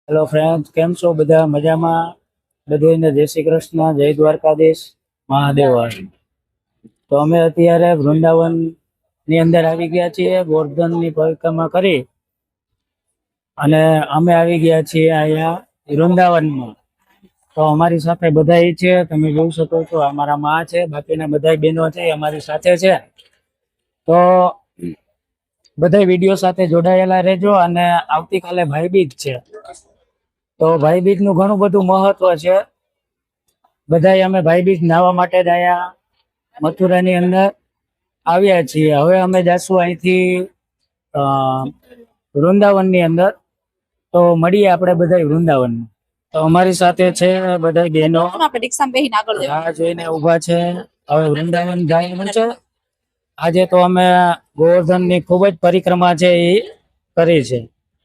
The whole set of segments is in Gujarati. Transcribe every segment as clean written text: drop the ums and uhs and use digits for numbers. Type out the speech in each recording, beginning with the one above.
હેલો ફ્રેન્ડ્સ, કેમ છો બધા? મજામાં? બધાને જય શ્રી કૃષ્ણ, જય દ્વારકાધીશ, મહાદેવ હર. તો અમે અત્યારે વૃંદાવન ની અંદર આવી ગયા છીએ. ગોવર્ધન ની પરિક્રમા કરી અને અમે આવી ગયા છીએ અહીંયા વૃંદાવનમાં. તો અમારી સાથે બધા છે, તમે જોઈ શકો છો. અમારા માં છે, બાકીના બધા બહેનો છે અમારી સાથે છે. તો બધા વિડીયો સાથે જોડાયેલા રહેજો. અને આવતીકાલે ભાઈબીજ છે, તો ભાઈબીજ નું ઘણું બધું મહત્વ છે. બધા અમે ભાઈબીજ નાહવા માટે જ અહીંયા મથુરાની અંદર આવ્યા છીએ. હવે અમે જાશું અહીંથી વૃંદાવન ની અંદર. તો મળીએ આપણે બધા વૃંદાવનમાં. તો અમારી સાથે છે બધા બહેનો, રાહ જોઈને ઉભા છે. હવે વૃંદાવન જવાનું છે. આજે તો અમે ગોવર્ધન ની ખૂબ જ પરિક્રમા છે એ કરી છે.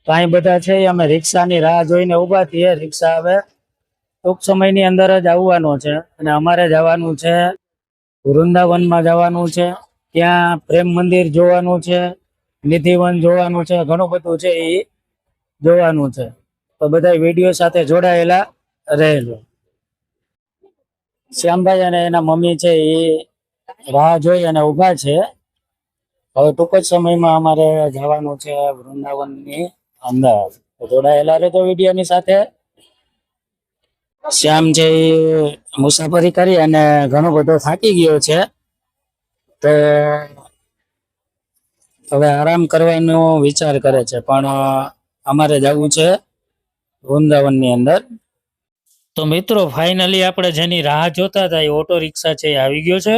તો અહીં બધા છે, અમે રિક્ષાની રાહ જોઈને ઉભા છીએ. રિક્ષા હવે ટૂંક સમયની અંદર જ આવવાનો છે. અને અમારે જવાનું છે વૃંદાવનમાં જવાનું છે. ત્યાં પ્રેમ મંદિર જોવાનું છે, નિધિવન જોવાનું છે, ઘણું બધું છે એ જોવાનું છે. તો બધા વિડીયો સાથે જોડાયેલા રહેજો. શ્યામભાઈ અને એના મમ્મી છે એ રાહ જોઈ અને ઉભા છે. હવે ટૂંક જ સમયમાં અમારે જવાનું છે વૃંદાવનની અંદર. જોડાયેલા રહેજો વિડીયોની સાથે. શ્યામ છે એ મુસાફરી કરી અને ઘણો બધો થાકી ગયો છે, તો હવે આરામ કરવાનો વિચાર કરે છે. પણ અમારે જવું છે વૃંદાવનની અંદર. તો મિત્રો, ફાઇનલી આપણે જેની રાહ જોતા હતા એ ઓટો રિક્ષા છે એ આવી ગયો છે.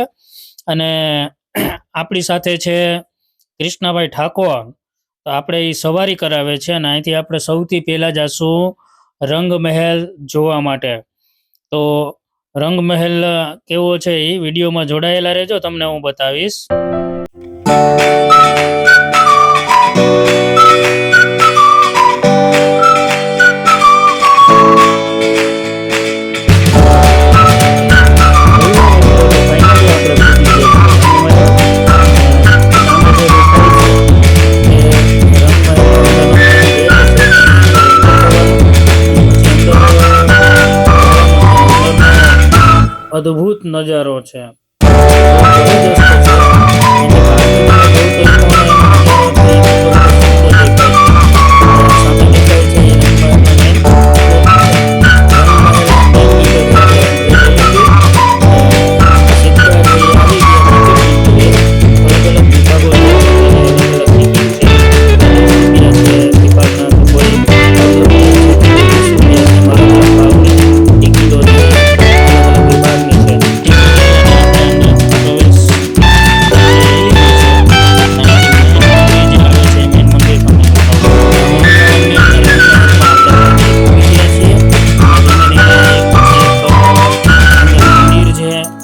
અને આપણી સાથે છે કૃષ્ણભાઈ ઠાકોર. તો આપણે એ સવારી કરાવે છે. અને અહીંથી આપણે સૌથી પહેલા જશું રંગમહેલ જોવા માટે. તો રંગમહેલ કેવો છે એ વિડીયોમાં જોડાયેલા રહેજો, તમને હું બતાવીશ. અદ્ભુત નજારો છે.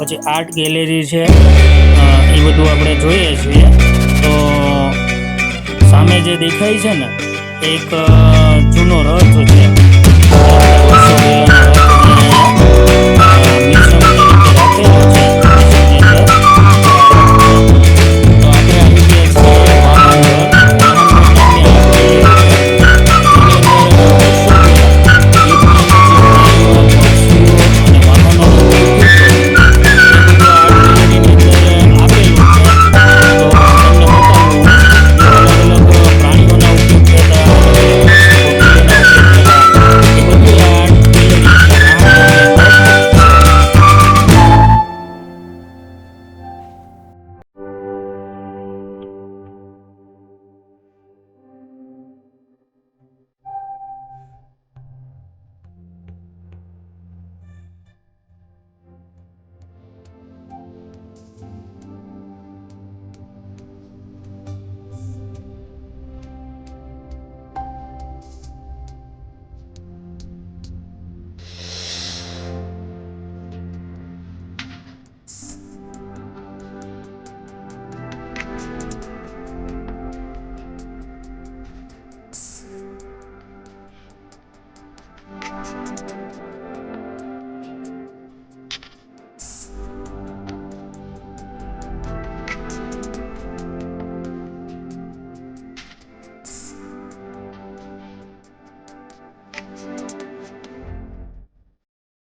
પછી આર્ટ ગેલેરી છે, એ બધું આપણે જોઈએ છીએ. તો સામે જે દેખાય છે ને, એક જૂનો રથ છે.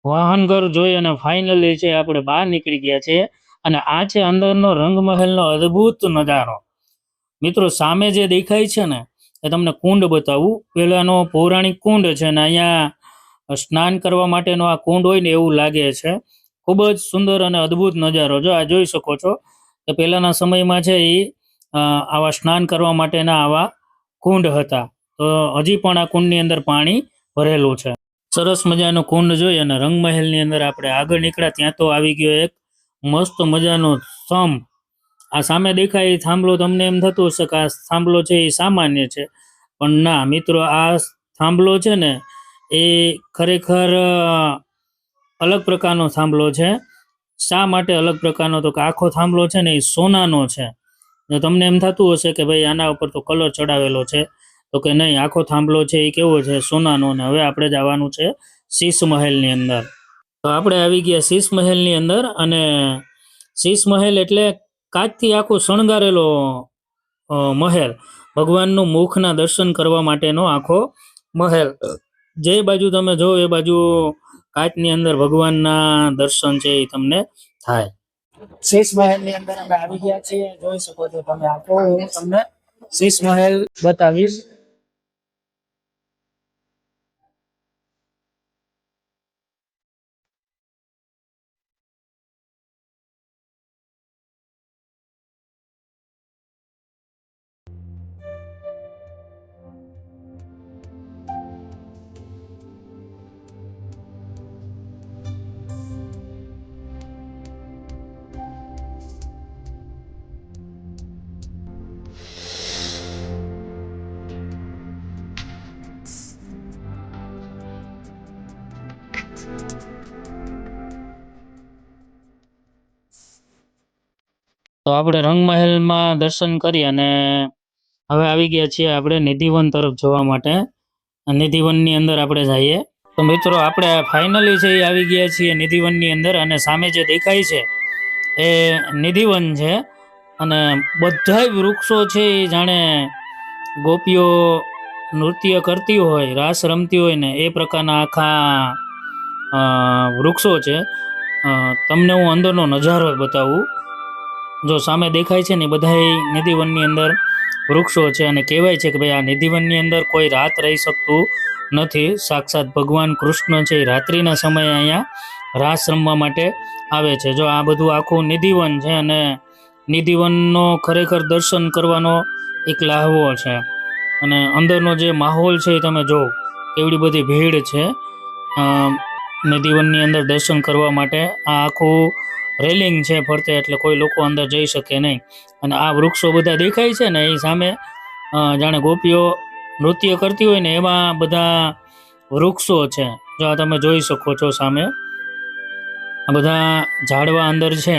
વાહનગર જોઈ અને ફાઇનલી છે આપણે બહાર નીકળી ગયા છીએ અને આ છે અંદરનો રંગમહેલનો અદ્ભુત નજારો. મિત્રો સામે જે દેખાય છે ને એ તમને કુંડ બતાવું. પેલાનો પૌરાણિક કુંડ છે ને અહીંયા સ્નાન કરવા માટેનો આ કુંડ હોય ને એવું લાગે છે. ખૂબ જ સુંદર અને અદ્ભુત નજારો. જો આ જોઈ શકો છો કે પહેલાના સમયમાં છે એ આવા સ્નાન કરવા માટેના આવા કુંડ હતા. તો હજી પણ આ કુંડની અંદર પાણી ભરેલું છે. સરસ મજાનો કુંડ જોઈ અને રંગમહેલની અંદર આપણે આગળ નીકળ્યા ત્યાં તો આવી ગયો એક મસ્ત મજાનો સ્તંભ. આ સામે દેખાય એ થાંભલો તમને એમ થતું હશે કે આ થાંભલો છે એ સામાન્ય છે, પણ ના મિત્રો, આ થાંભલો છે ને એ ખરેખર અલગ પ્રકારનો થાંભલો છે. શા માટે અલગ પ્રકારનો? તો કે આખો થાંભલો છે ને એ સોનાનો છે. તમને એમ થતું હશે કે ભાઈ આના ઉપર તો કલર ચડાવેલો છે, તો કે નહીં, આખો થાંભલો છે એ કેવો છે? સોનાનો. ને હવે આપણે જવાનું છે શીશ મહેલની અંદર. તો આપણે આવી ગયા શીશ મહેલની અંદર અને શીશ મહેલ એટલે કાચથી આખો શણગારેલો મહેલ. ભગવાનનું મુખના દર્શન કરવા માટેનો આખો મહેલ. જે બાજુ તમે જો એ બાજુ કાચની અંદર ભગવાનના દર્શન છે એ તમને થાય. શીશ મહેલ ની અંદર અમે આવી ગયા છીએ. જોઈ શકો છો તમે. આખો હું તમને શીશ મહેલ બતાવીશ. તો આપણે રંગમહેલમાં દર્શન કરી અને હવે આવી ગયા છીએ આપણે નિધિવન તરફ જવા માટે. નિધિવનની અંદર આપણે જઈએ. તો મિત્રો આપણે ફાઇનલી છે એ આવી ગયા છીએ નિધિવનની અંદર અને સામે જે દેખાય છે એ નિધિવન છે અને બધાય વૃક્ષો છે એ જાણે ગોપીઓ નૃત્ય કરતી હોય, રાસ રમતી હોય ને એ પ્રકારના આખા વૃક્ષો છે. તમને હું અંદરનો નજારો બતાવું. જો સામે દેખાય છે ને બધાય નિધિવનની અંદર વૃક્ષો છે અને કહેવાય છે કે ભાઈ આ નિધિવનની અંદર કોઈ રાત રહી શકતું નથી. સાક્ષાત ભગવાન કૃષ્ણ છે એ રાત્રિના સમયે અહીંયા રાસ રમવા માટે આવે છે. જો આ બધું આખું નિધિવન છે અને નિધિવનનો ખરેખર દર્શન કરવાનો એક લહાવો છે અને અંદરનો જે માહોલ છે એ તમે જો કેવડી બધી ભીડ છે નિધિવનની અંદર દર્શન કરવા માટે. આ આખું રેલિંગ છે ફરતે, એટલે કોઈ લોકો અંદર જઈ શકે નહીં. અને આ વૃક્ષો બધા દેખાય છે ને એ સામે જાણે ગોપીઓ નૃત્ય કરતી હોય ને એવા બધા વૃક્ષો છે. જો આ તમે જોઈ શકો છો સામે આ બધા ઝાડવા અંદર છે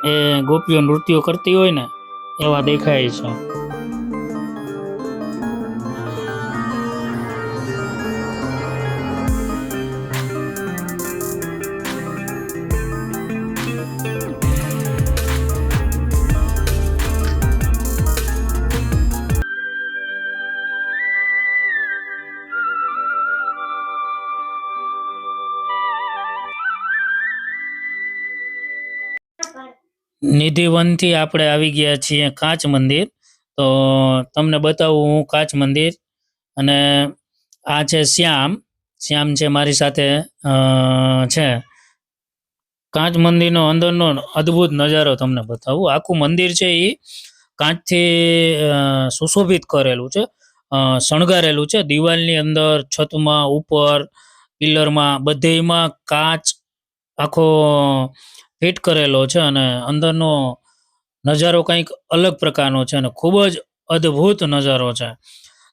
એ ગોપીઓ નૃત્યો કરતી હોય ને એવા દેખાય છે. નિધિવનથી આપણે આવી ગયા છીએ કાચ મંદિર. તો તમને બતાવું હું કાચ મંદિર. અને આ છે શ્યામ. શ્યામ છે મારી સાથે છે. કાચ મંદિરનો અંદરનો અદ્ભુત નજારો તમને બતાવું. આખું મંદિર છે એ કાચથી સુશોભિત કરેલું છે, શણગારેલું છે. દિવાલની અંદર, છતમાં, ઉપર, પિલરમાં, બધેયમાં કાચ આખો ફિટ કરેલો છે અને અંદરનો નજારો કંઈક અલગ પ્રકારનો છે અને ખૂબ જ અદ્ભુત નજારો છે.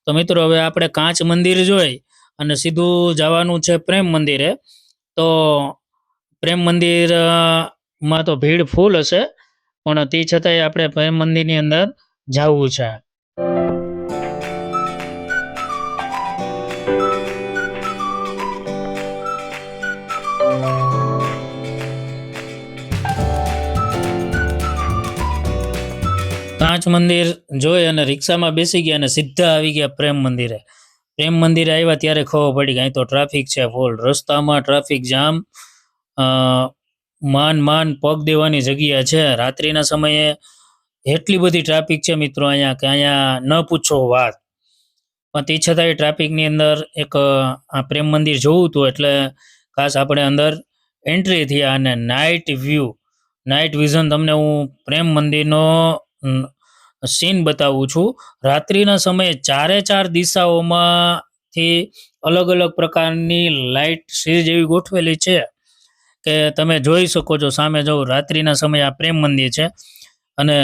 તો મિત્રો હવે આપણે કાચ મંદિર જોઈ અને સીધું જવાનું છે પ્રેમ મંદિરે. તો પ્રેમ મંદિરમાં તો ભીડ ફૂલ હશે, પણ તે છતાંય આપણે પ્રેમ મંદિરની અંદર જવું છે. કાચ મંદિર જોઈ અને રિક્ષામાં બેસી ગયા અને સીધા આવી ગયા પ્રેમ મંદિરે. પ્રેમ મંદિરે આવ્યા ત્યારે ખબર પડી કે અહીં તો ટ્રાફિક છે ફૂલ, રસ્તામાં ટ્રાફિક જામ, માન પગ દેવાની જગ્યા છે. રાત્રિના સમયે એટલી બધી ટ્રાફિક છે મિત્રો અહીંયા કે અહીંયા ન પૂછો વાત. પણ તે છતાંય ટ્રાફિકની અંદર એક આ પ્રેમ મંદિર જોવું હતું એટલે ખાસ આપણે અંદર એન્ટ્રી થયા અને નાઇટ વિઝન તમને હું પ્રેમ મંદિરનો સીન બતાવું છું. રાત્રિના સમયે ચાર દિશાઓમાંથી અલગ અલગ પ્રકારની લાઇટ સીરીઝ એવી ગોઠવેલી છે કે તમે જોઈ શકો છો. સામે જવું રાત્રિના સમયે આ પ્રેમ મંદિર છે અને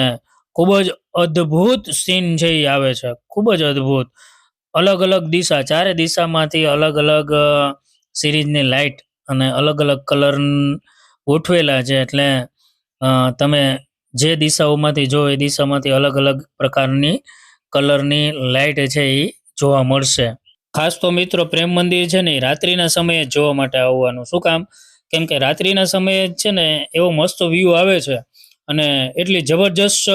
ખૂબ જ અદ્ભુત સીન છે એ આવે છે, ખૂબ જ અદ્ભુત. અલગ અલગ દિશા, ચારે દિશામાંથી અલગ અલગ સિરીઝની લાઇટ અને અલગ અલગ કલર ગોઠવેલા છે એટલે તમે જે દિશાઓમાંથી જો એ દિશામાંથી અલગ અલગ પ્રકારની કલરની લાઇટ છે એ જોવા મળશે. ખાસ તો મિત્રો પ્રેમ મંદિર છે ને એ રાત્રિના સમયે જોવા માટે આવવાનું. શું કામ? કેમ કે રાત્રિના સમયે છે ને એવો મસ્ત વ્યૂ આવે છે અને એટલી જબરજસ્ત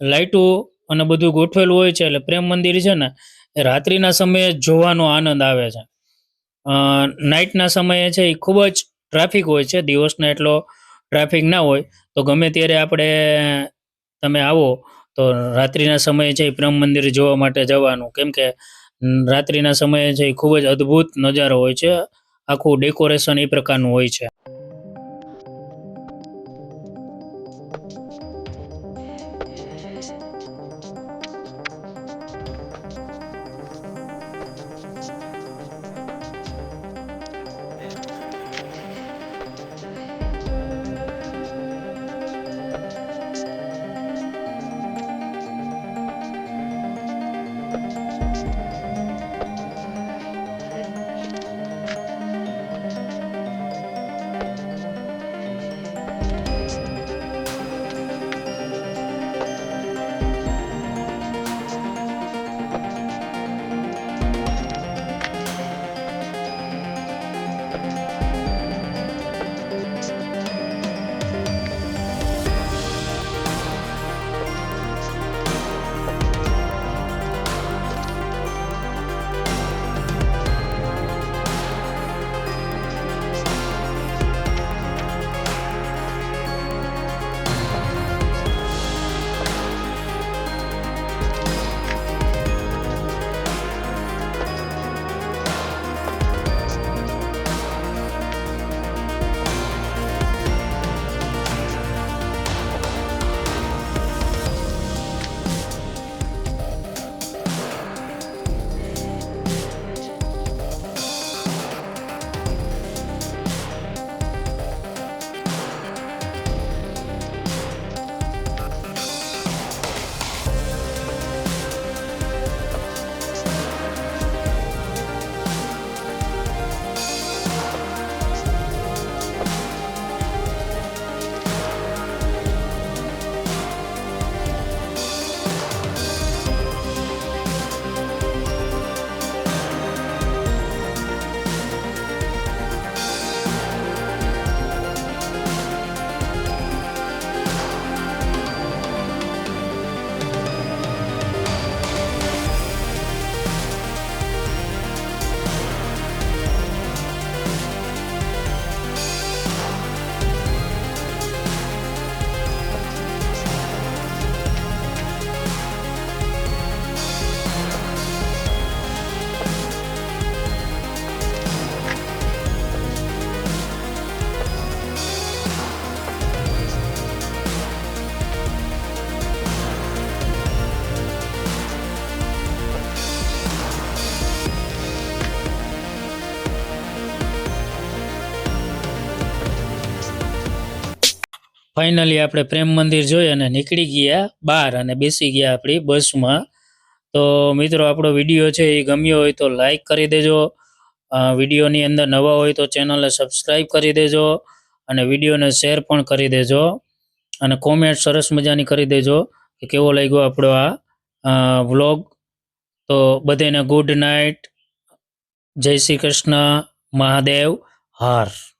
લાઇટો અને બધું ગોઠવેલું હોય છે એટલે પ્રેમ મંદિર છે ને એ રાત્રિના સમયે જોવાનો આનંદ આવે છે. નાઇટના સમયે છે એ ખૂબ જ ટ્રાફિક હોય છે, દિવસના એટલો ટ્રાફિક ના હોય. તો ગમે ત્યારે આપણે તમે આવો તો રાત્રિના સમયે છે એ પ્રેમ મંદિર જોવા માટે જવાનું. કેમ કે રાત્રિના સમયે છે એ ખૂબ જ અદ્ભુત નજારો હોય છે, આખું ડેકોરેશન એ પ્રકારનું હોય છે. ફાઇનલી આપણે પ્રેમ મંદિર જોઈ અને નીકળી ગયા બહાર અને બેસી ગયા આપણી બસમાં. તો મિત્રો આપણો વિડીયો છે એ ગમ્યો હોય તો લાઈક કરી દેજો, વિડીયોની અંદર નવા હોય તો ચેનલને સબસ્ક્રાઈબ કરી દેજો અને વિડીયોને શેર પણ કરી દેજો અને કોમેન્ટ સરસ મજાની કરી દેજો કે કેવો લાગ્યો આપણો આ વ્લોગ. તો બધાને ગુડ નાઇટ, જય શ્રી કૃષ્ણ, મહાદેવ હર.